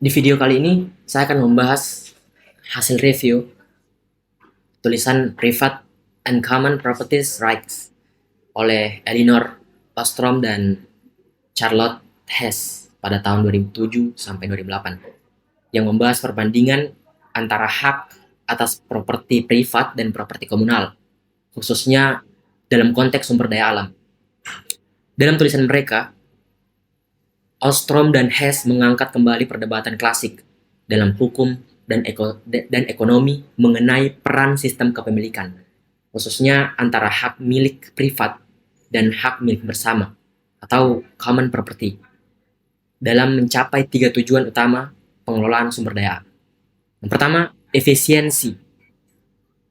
Di video kali ini, saya akan membahas hasil review tulisan Private and Common Properties Rights oleh Elinor Ostrom dan Charlotte Hess pada tahun 2007 sampai 2008 yang membahas perbandingan antara hak atas properti privat dan properti komunal, khususnya dalam konteks sumber daya alam. Dalam tulisan mereka, Ostrom dan Hess mengangkat kembali perdebatan klasik dalam hukum dan ekonomi mengenai peran sistem kepemilikan, khususnya antara hak milik privat dan hak milik bersama atau common property, dalam mencapai 3 tujuan utama pengelolaan sumber daya. Yang pertama, efisiensi.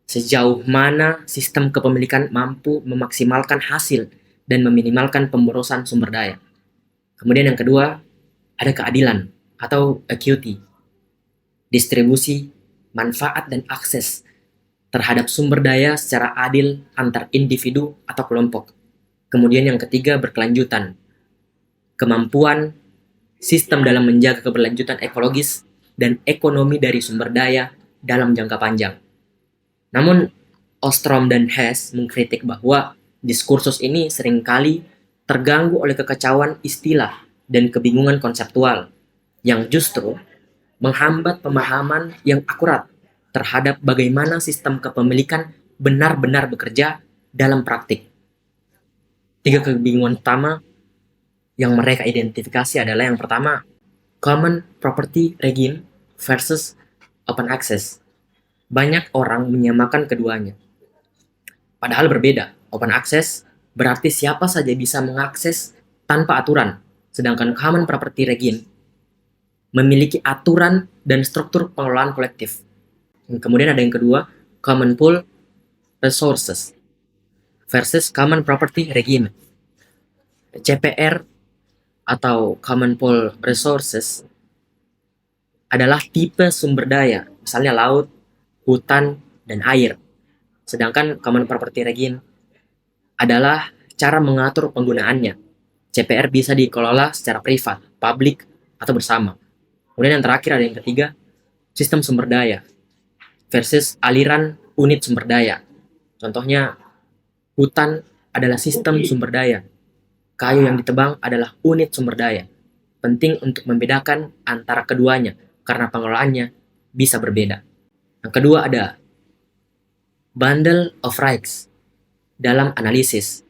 Sejauh mana sistem kepemilikan mampu memaksimalkan hasil dan meminimalkan pemborosan sumber daya. Kemudian yang kedua, ada keadilan atau equity. Distribusi, manfaat, dan akses terhadap sumber daya secara adil antar individu atau kelompok. Kemudian yang ketiga, berkelanjutan. Kemampuan sistem dalam menjaga keberlanjutan ekologis dan ekonomi dari sumber daya dalam jangka panjang. Namun, Ostrom dan Hess mengkritik bahwa diskursus ini seringkali terganggu oleh kekacauan istilah dan kebingungan konseptual yang justru menghambat pemahaman yang akurat terhadap bagaimana sistem kepemilikan benar-benar bekerja dalam praktik. 3 kebingungan utama yang mereka identifikasi adalah yang pertama, common property regime versus open access. Banyak orang menyamakan keduanya. Padahal berbeda. Open access berarti siapa saja bisa mengakses tanpa aturan, sedangkan common property regime memiliki aturan dan struktur pengelolaan kolektif. Kemudian ada yang kedua, common pool resources versus common property regime. CPR atau common pool resources adalah tipe sumber daya, misalnya laut, hutan, dan air. Sedangkan common property regime adalah cara mengatur penggunaannya. CPR bisa dikelola secara privat, publik, atau bersama. Kemudian yang terakhir ada yang ketiga, sistem sumber daya versus aliran unit sumber daya. Contohnya, hutan adalah sistem sumber daya. Kayu yang ditebang adalah unit sumber daya. Penting untuk membedakan antara keduanya karena pengelolaannya bisa berbeda. Yang kedua ada bundle of rights. Dalam analisis,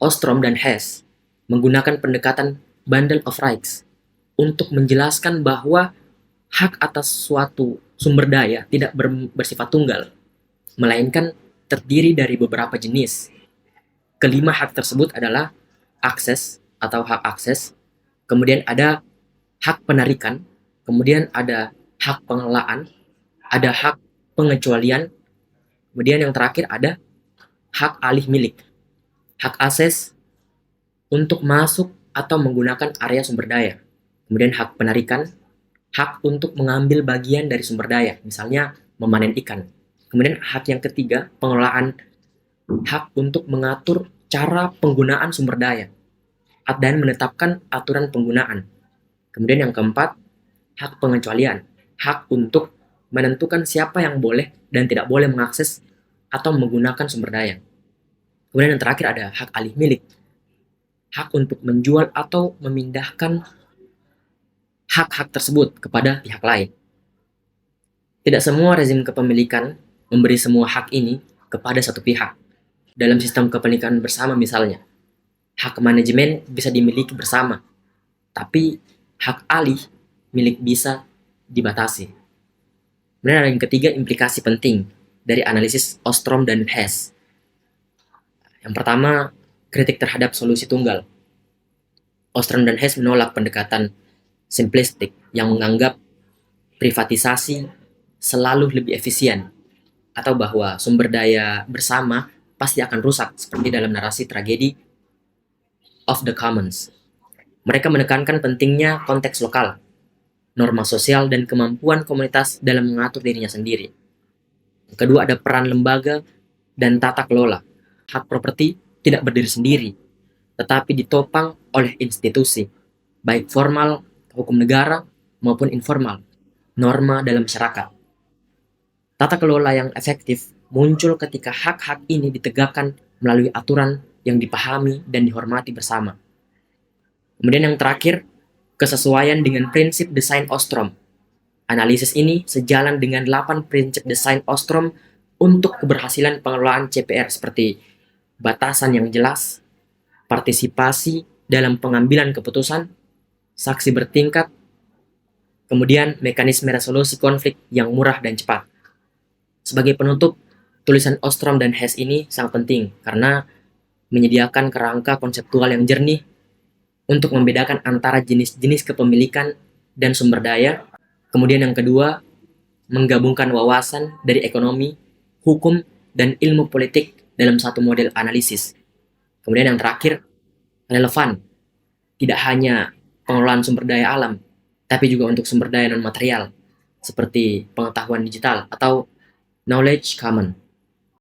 Ostrom dan Hess menggunakan pendekatan bundle of rights untuk menjelaskan bahwa hak atas suatu sumber daya tidak bersifat tunggal, melainkan terdiri dari beberapa jenis. Kelima hak tersebut adalah akses atau hak akses, kemudian ada hak penarikan, kemudian ada hak pengelolaan, ada hak pengecualian, kemudian yang terakhir ada hak alih milik. Hak akses untuk masuk atau menggunakan area sumber daya. Kemudian hak penarikan, hak untuk mengambil bagian dari sumber daya, misalnya memanen ikan. Kemudian hak yang ketiga, pengelolaan, hak untuk mengatur cara penggunaan sumber daya dan menetapkan aturan penggunaan. Kemudian yang keempat, hak pengecualian, hak untuk menentukan siapa yang boleh dan tidak boleh mengakses atau menggunakan sumber daya. Kemudian yang terakhir ada hak alih milik, hak untuk menjual atau memindahkan hak-hak tersebut kepada pihak lain. Tidak semua rezim kepemilikan memberi semua hak ini kepada satu pihak. Dalam sistem kepemilikan bersama misalnya, hak manajemen bisa dimiliki bersama, tapi hak alih milik bisa dibatasi. Kemudian ada yang ketiga, implikasi penting dari analisis Ostrom dan Hess. Yang pertama, kritik terhadap solusi tunggal. Ostrom dan Hess menolak pendekatan simplistik yang menganggap privatisasi selalu lebih efisien, atau bahwa sumber daya bersama pasti akan rusak seperti dalam narasi tragedi of the Commons. Mereka menekankan pentingnya konteks lokal, norma sosial, dan kemampuan komunitas dalam mengatur dirinya sendiri. Yang kedua ada peran lembaga dan tata kelola. Hak properti tidak berdiri sendiri, tetapi ditopang oleh institusi, baik formal, hukum negara, maupun informal, norma dalam masyarakat. Tata kelola yang efektif muncul ketika hak-hak ini ditegakkan melalui aturan yang dipahami dan dihormati bersama. Kemudian yang terakhir, kesesuaian dengan prinsip desain Ostrom. Analisis ini sejalan dengan 8 prinsip desain Ostrom untuk keberhasilan pengelolaan CPR seperti batasan yang jelas, partisipasi dalam pengambilan keputusan, saksi bertingkat, kemudian mekanisme resolusi konflik yang murah dan cepat. Sebagai penutup, tulisan Ostrom dan Hess ini sangat penting karena menyediakan kerangka konseptual yang jernih untuk membedakan antara jenis-jenis kepemilikan dan sumber daya. Kemudian yang kedua, menggabungkan wawasan dari ekonomi, hukum, dan ilmu politik dalam satu model analisis. Kemudian yang terakhir, relevan. Tidak hanya pengelolaan sumber daya alam, tapi juga untuk sumber daya non-material, seperti pengetahuan digital atau knowledge common.